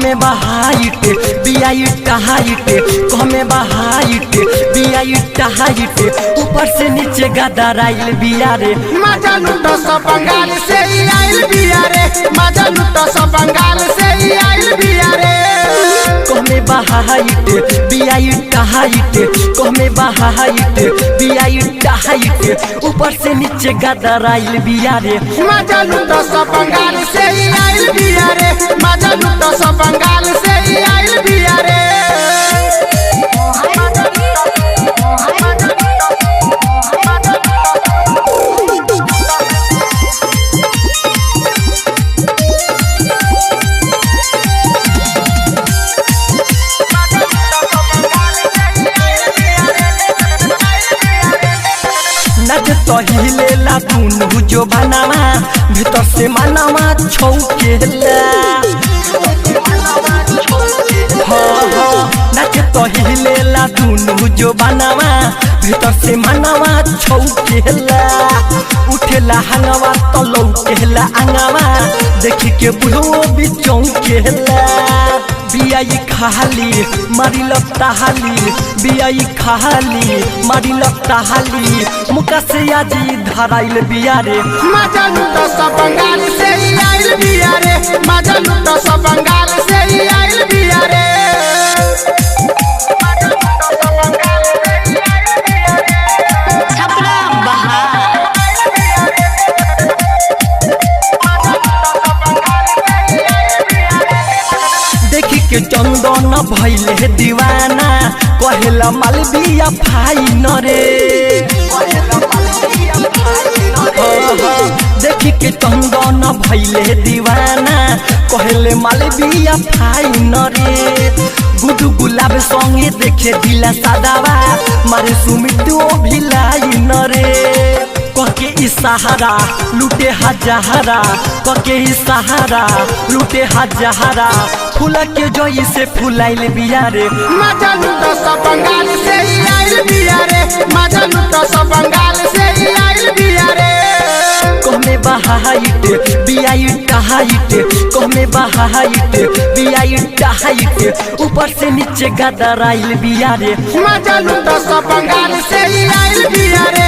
कहमे बहाइट बियाइट height कहमे बहाइट बियाइट height ऊपर से नीचे गदर आइल बिया रे मजा लूटो सब बंगाल से ही आइल बिया रे मजा लूटो सब बंगाल से ही आइल बिया रे कहमे बहाइट बियाइट हाइट कहमे बहाइट बियाइट हाइट ऊपर से नीचे गदर आइल बिया रे मजा लूटो सब बंगाल से ही आइल बिया रे मजा लूटो सब बंगाल से ही आइल बिया रे नच तो हिलेला दुनु जो बनावा भीतर से मनावा छौकेला नच तो हिलेला दुनु जो बनावा भीतर से मनावा छौकेला उठेला हंगवा तो लौकेला अंगवा देखी के बुढ़ो भी चौकेला बियाई खाली मारी लगता हाली बियाई खाली मारी लगता हाली मुका से आजी धराइल बिया रे मजा लूटो सब बंगाल से ही आइल बिया रे मजा लूटो सब बंगाल से ही आइल बिया रे देखी के चंदन भइले दीवाना कहेला मालविया फाइन रे देखी के चंदन भइले दीवाना कहले मालविया फाइन रे गुडू गुलाब संगे देखे दिला सादावा मारे सुमितो भिलाइन रे कके इशारा लूटे हजारा कके इशारा लूटे हजारा फूला के जोई से फुलाइल बिया रे मजा लूटो सब बंगाल से ही आइल बिया रे मजा लूटो सब बंगाल से ही आइल बिया रे कहमे बहाइट बियाइट हाइट कहमे बहाइट बियाइट हाइट ऊपर से नीचे गदर आइल बिया रे मजा लूटो सब बंगाल से ही आइल बिया रे।